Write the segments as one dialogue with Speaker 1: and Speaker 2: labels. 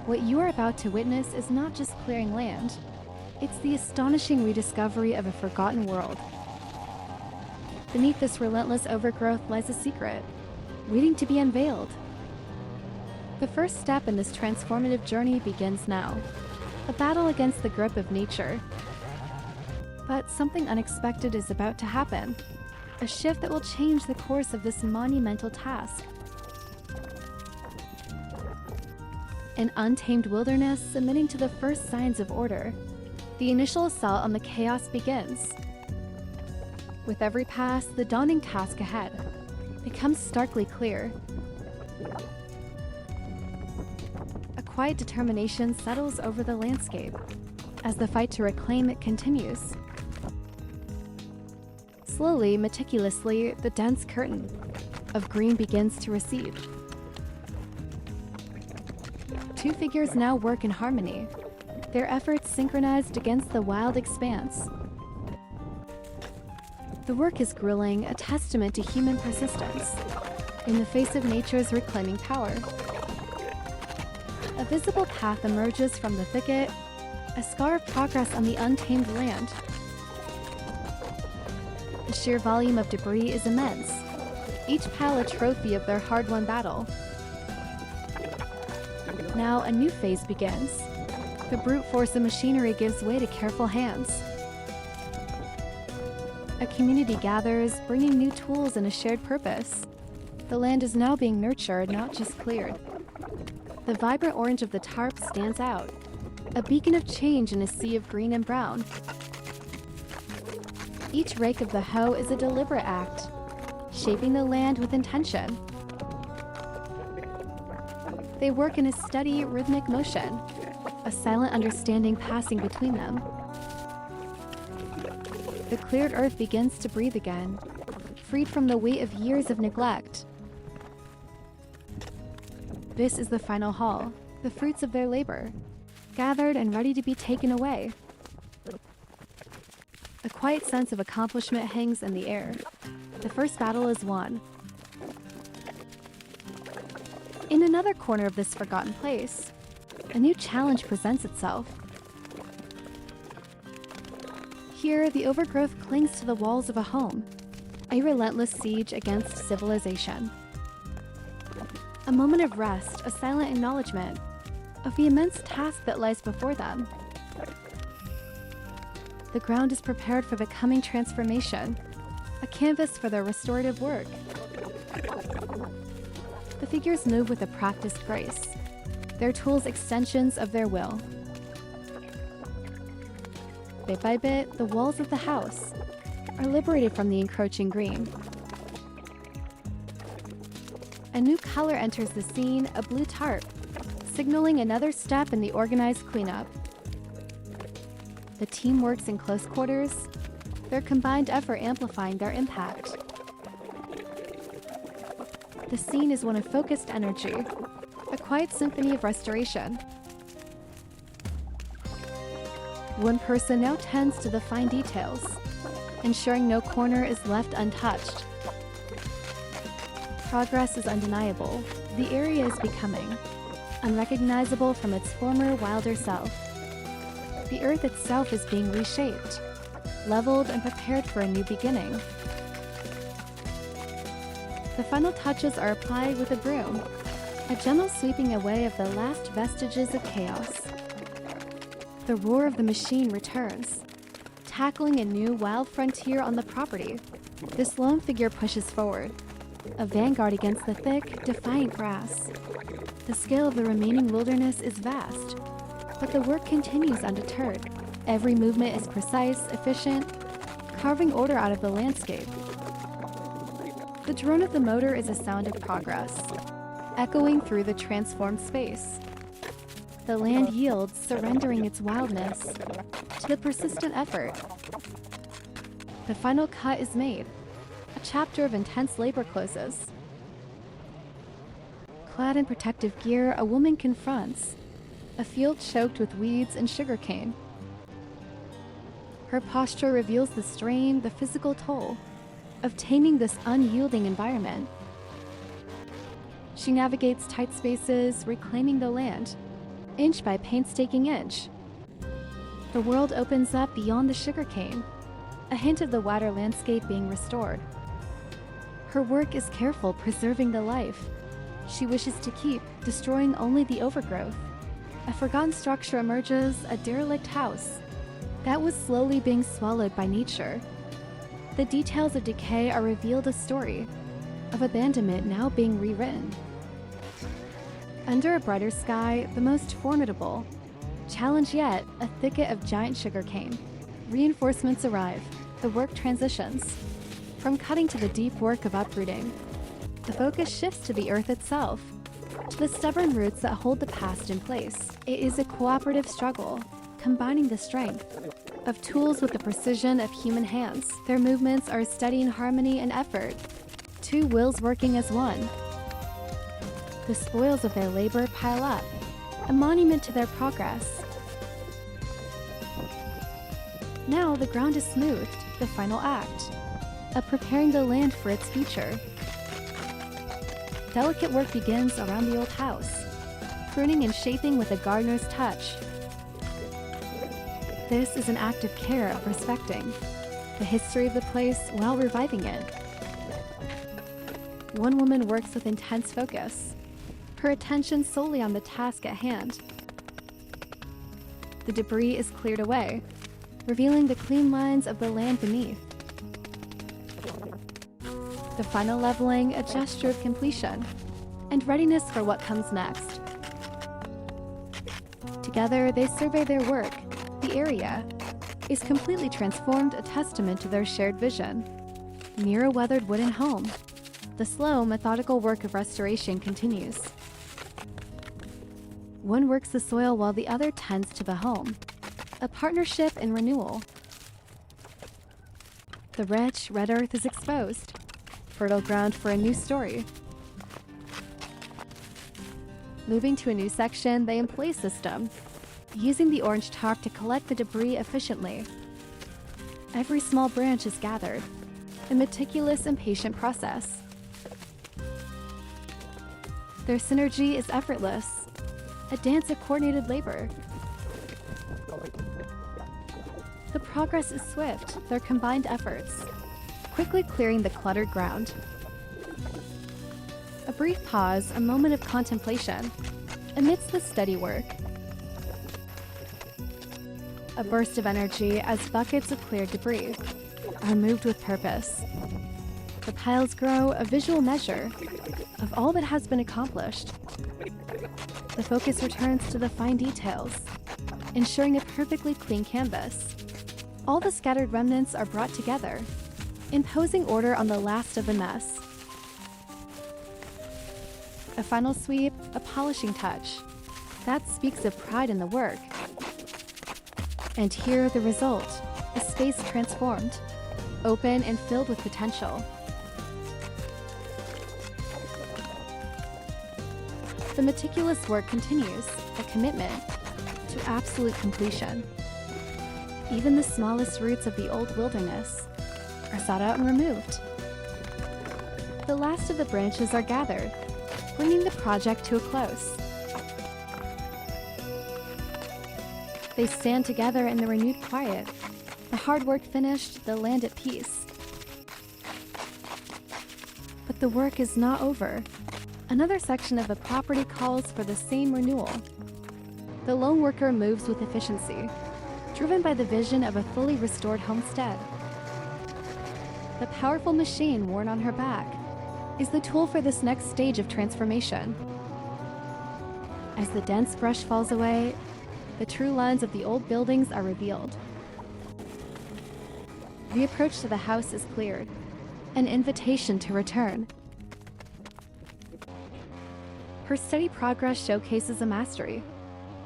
Speaker 1: What you are about to witness is not just clearing land, it's the astonishing rediscovery of a forgotten world. Beneath this relentless overgrowth lies a secret, waiting to be unveiled. The first step in this transformative journey begins now, a battle against the grip of nature. But something unexpected is about to happen, a shift that will change the course of this monumental task. An untamed wilderness submitting to the first signs of order, the initial assault on the chaos begins. With every pass, the daunting task ahead becomes starkly clear. A quiet determination settles over the landscape as the fight to reclaim it continues. Slowly, meticulously, the dense curtain of green begins to recede. Two figures now work in harmony, their efforts synchronized against the wild expanse. The work is grueling, a testament to human persistence in the face of nature's reclaiming power. A visible path emerges from the thicket, a scar of progress on the untamed land. The sheer volume of debris is immense, each pile a trophy of their hard-won battle. Now a new phase begins. The brute force of machinery gives way to careful hands. A community gathers, bringing new tools and a shared purpose. The land is now being nurtured, not just cleared. The vibrant orange of the tarp stands out, a beacon of change in a sea of green and brown. Each rake of the hoe is a deliberate act, shaping the land with intention. They work in a steady, rhythmic motion, a silent understanding passing between them. The cleared earth begins to breathe again, freed from the weight of years of neglect. This is the final haul, the fruits of their labor, gathered and ready to be taken away. A quiet sense of accomplishment hangs in the air. The first battle is won. In another corner of this forgotten place, a new challenge presents itself. Here, the overgrowth clings to the walls of a home, a relentless siege against civilization. A moment of rest, a silent acknowledgement of the immense task that lies before them. The ground is prepared for the coming transformation, a canvas for their restorative work. The figures move with a practiced grace, their tools extensions of their will. Bit by bit, the walls of the house are liberated from the encroaching green. A new color enters the scene, a blue tarp, signaling another step in the organized cleanup. The team works in close quarters, their combined effort amplifying their impact. The scene is one of focused energy, a quiet symphony of restoration. One person now tends to the fine details, ensuring no corner is left untouched. Progress is undeniable. The area is becoming unrecognizable from its former wilder self. The earth itself is being reshaped, leveled and prepared for a new beginning. The final touches are applied with a broom, a gentle sweeping away of the last vestiges of chaos. The roar of the machine returns, tackling a new wild frontier on the property. This lone figure pushes forward, a vanguard against the thick, defiant grass. The scale of the remaining wilderness is vast, but the work continues undeterred. Every movement is precise, efficient, carving order out of the landscape. The drone of the motor is a sound of progress, echoing through the transformed space. The land yields, surrendering its wildness to the persistent effort. The final cut is made. A chapter of intense labor closes. Clad in protective gear, a woman confronts a field choked with weeds and sugarcane. Her posture reveals the strain, the physical toll of taming this unyielding environment. She navigates tight spaces, reclaiming the land inch by painstaking inch. The world opens up beyond the sugarcane, a hint of the wider landscape being restored. Her work is careful, preserving the life she wishes to keep, destroying only the overgrowth. A forgotten structure emerges, a derelict house that was slowly being swallowed by nature. The details of decay are revealed, a story of abandonment now being rewritten. Under a brighter sky, the most formidable challenge yet, a thicket of giant sugarcane. Reinforcements arrive. The work transitions from cutting to the deep work of uprooting. The focus shifts to the earth itself, to the stubborn roots that hold the past in place. It is a cooperative struggle, combining the strength of tools with the precision of human hands. Their movements are steady in harmony and effort, two wills working as one. The spoils of their labor pile up, a monument to their progress. Now the ground is smoothed, the final act of preparing the land for its future. Delicate work begins around the old house, pruning and shaping with a gardener's touch. This is an act of care, of respecting the history of the place while reviving it. One woman works with intense focus, her attention solely on the task at hand. The debris is cleared away, revealing the clean lines of the land beneath. The final leveling, a gesture of completion and readiness for what comes next. Together, they survey their work. The area is completely transformed, a testament to their shared vision. Near a weathered wooden home, the slow, methodical work of restoration continues. One works the soil while the other tends to the home, a partnership in renewal. The rich, red earth is exposed, fertile ground for a new story. Moving to a new section, they employ a system, using the orange tarp to collect the debris efficiently. Every small branch is gathered, a meticulous and patient process. Their synergy is effortless, a dance of coordinated labor. The progress is swift, their combined efforts quickly clearing the cluttered ground. A brief pause, a moment of contemplation amidst the steady work. A burst of energy as buckets of cleared debris are moved with purpose. The piles grow, a visual measure of all that has been accomplished. The focus returns to the fine details, ensuring a perfectly clean canvas. All the scattered remnants are brought together, imposing order on the last of the mess. A final sweep, a polishing touch. That speaks of pride in the work. And here the result, a space transformed, open and filled with potential. The meticulous work continues, a commitment to absolute completion. Even the smallest roots of the old wilderness are sought out and removed. The last of the branches are gathered, bringing the project to a close. They stand together in the renewed quiet, the hard work finished, the land at peace. But the work is not over. Another section of the property calls for the same renewal. The lone worker moves with efficiency, driven by the vision of a fully restored homestead. The powerful machine worn on her back is the tool for this next stage of transformation. As the dense brush falls away, the true lines of the old buildings are revealed. The approach to the house is cleared, an invitation to return. Her steady progress showcases a mastery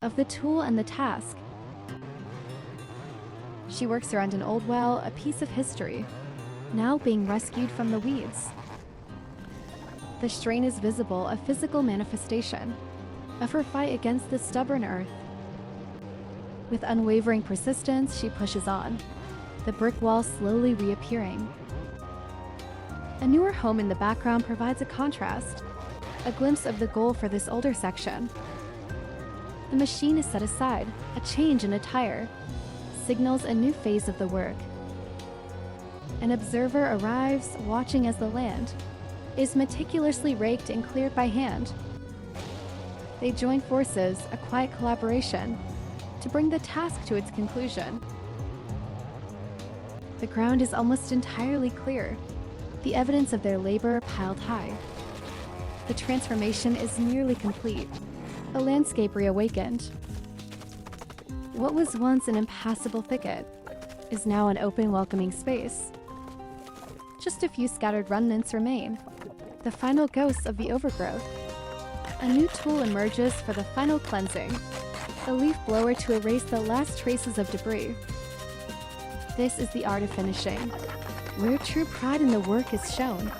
Speaker 1: of the tool and the task. She works around an old well, a piece of history, now being rescued from the weeds. The strain is visible, a physical manifestation of her fight against the stubborn earth. With unwavering persistence, she pushes on, the brick wall slowly reappearing. A newer home in the background provides a contrast, a glimpse of the goal for this older section. The machine is set aside. A change in attire signals a new phase of the work. An observer arrives, watching as the land is meticulously raked and cleared by hand. They join forces, a quiet collaboration, to bring the task to its conclusion. The ground is almost entirely clear, the evidence of their labor piled high. The transformation is nearly complete, a landscape reawakened. What was once an impassable thicket is now an open, welcoming space. Just a few scattered remnants remain, the final ghosts of the overgrowth. A new tool emerges for the final cleansing, a leaf blower to erase the last traces of debris. This is the art of finishing, where true pride in the work is shown.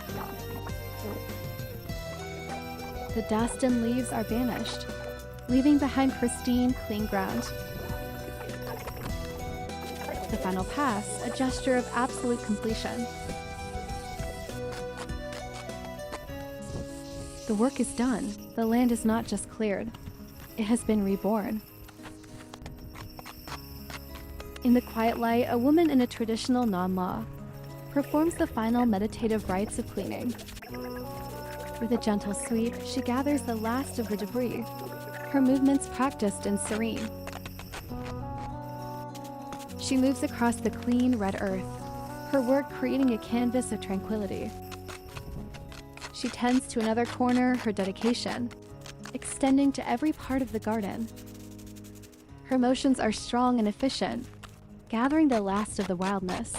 Speaker 1: The dust and leaves are banished, leaving behind pristine, clean ground. The final pass, a gesture of absolute completion. The work is done. The land is not just cleared, it has been reborn. In the quiet light, a woman in a traditional non-law performs the final meditative rites of cleaning. With a gentle sweep, she gathers the last of the debris, her movements practiced and serene. She moves across the clean, red earth, her work creating a canvas of tranquility. She tends to another corner, her dedication extending to every part of the garden. Her motions are strong and efficient, gathering the last of the wildness.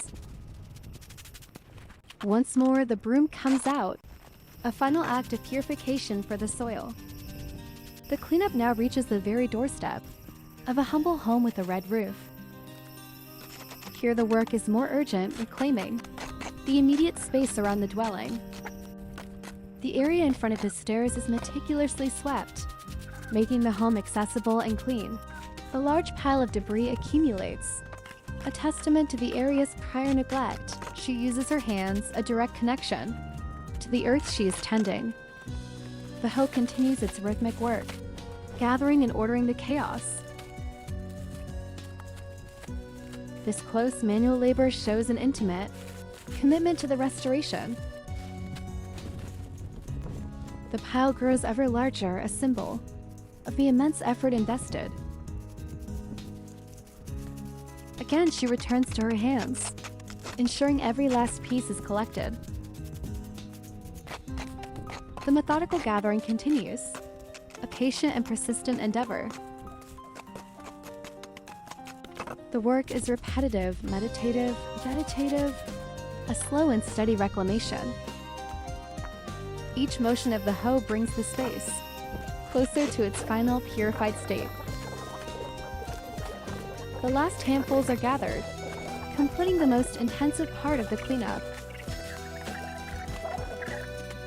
Speaker 1: Once more, the broom comes out, a final act of purification for the soil. The cleanup now reaches the very doorstep of a humble home with a red roof. Here the work is more urgent, reclaiming the immediate space around the dwelling. The area in front of the stairs is meticulously swept, making the home accessible and clean. A large pile of debris accumulates, a testament to the area's prior neglect. She uses her hands, a direct connection to the earth she is tending. The hoe continues its rhythmic work, gathering and ordering the chaos. This close manual labor shows an intimate commitment to the restoration. The pile grows ever larger, a symbol of the immense effort invested. Again, she returns to her hands, ensuring every last piece is collected. The methodical gathering continues, a patient and persistent endeavor. The work is repetitive, meditative, a slow and steady reclamation. Each motion of the hoe brings the space closer to its final purified state. The last handfuls are gathered, completing the most intensive part of the cleanup.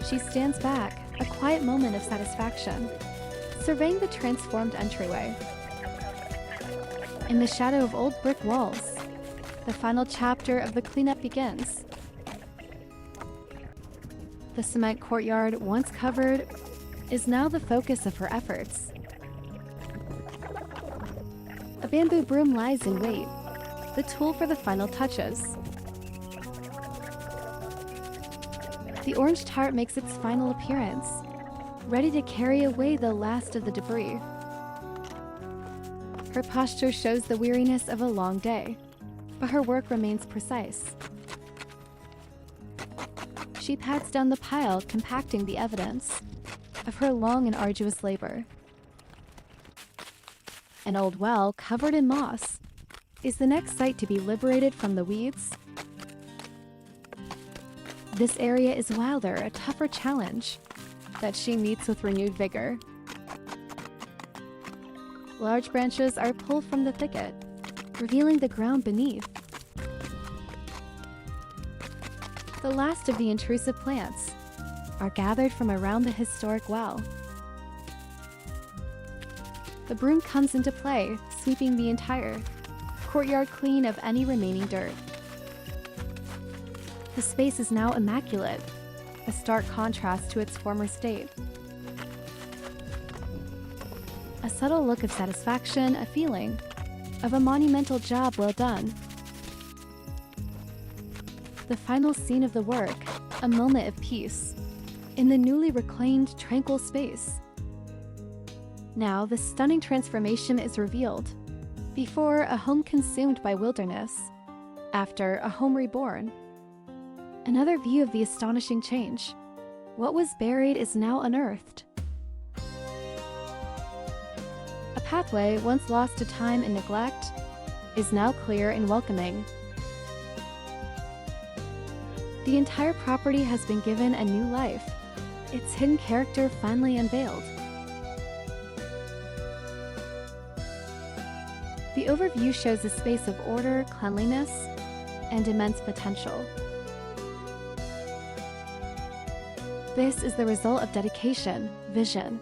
Speaker 1: She stands back, a quiet moment of satisfaction, surveying the transformed entryway. In the shadow of old brick walls, the final chapter of the cleanup begins. The cement courtyard, once covered, is now the focus of her efforts. A bamboo broom lies in wait, the tool for the final touches. The orange tart makes its final appearance, ready to carry away the last of the debris. Her posture shows the weariness of a long day, but her work remains precise. She pats down the pile, compacting the evidence of her long and arduous labor. An old well, covered in moss, is the next site to be liberated from the weeds. This area is wilder, a tougher challenge that she meets with renewed vigor. Large branches are pulled from the thicket, revealing the ground beneath. The last of the intrusive plants are gathered from around the historic well. The broom comes into play, sweeping the entire courtyard clean of any remaining dirt. The space is now immaculate, a stark contrast to its former state. A A subtle look of satisfaction, a feeling of a monumental job well done. The final scene of the work, a moment of peace in the newly reclaimed, tranquil space. Now, the stunning transformation is revealed. Before, a home consumed by wilderness. After, a home reborn. Another view of the astonishing change. What was buried is now unearthed. A pathway once lost to time and neglect is now clear and welcoming. The entire property has been given a new life, its hidden character finally unveiled. The overview shows a space of order, cleanliness, and immense potential. This is the result of dedication, vision,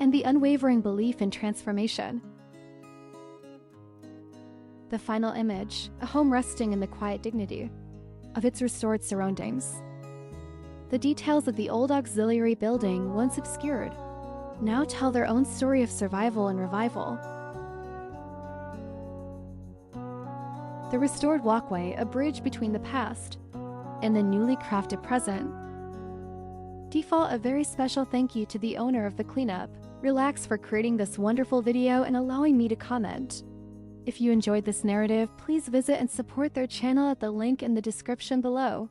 Speaker 1: and the unwavering belief in transformation. The final image, a home resting in the quiet dignity of its restored surroundings. The details of the old auxiliary building, once obscured, now tell their own story of survival and revival. The restored walkway, a bridge between the past and the newly crafted present. Default a very special thank you to the owner of the cleanup, Relax, for creating this wonderful video and allowing me to comment. If you enjoyed this narrative, please visit and support their channel at the link in the description below.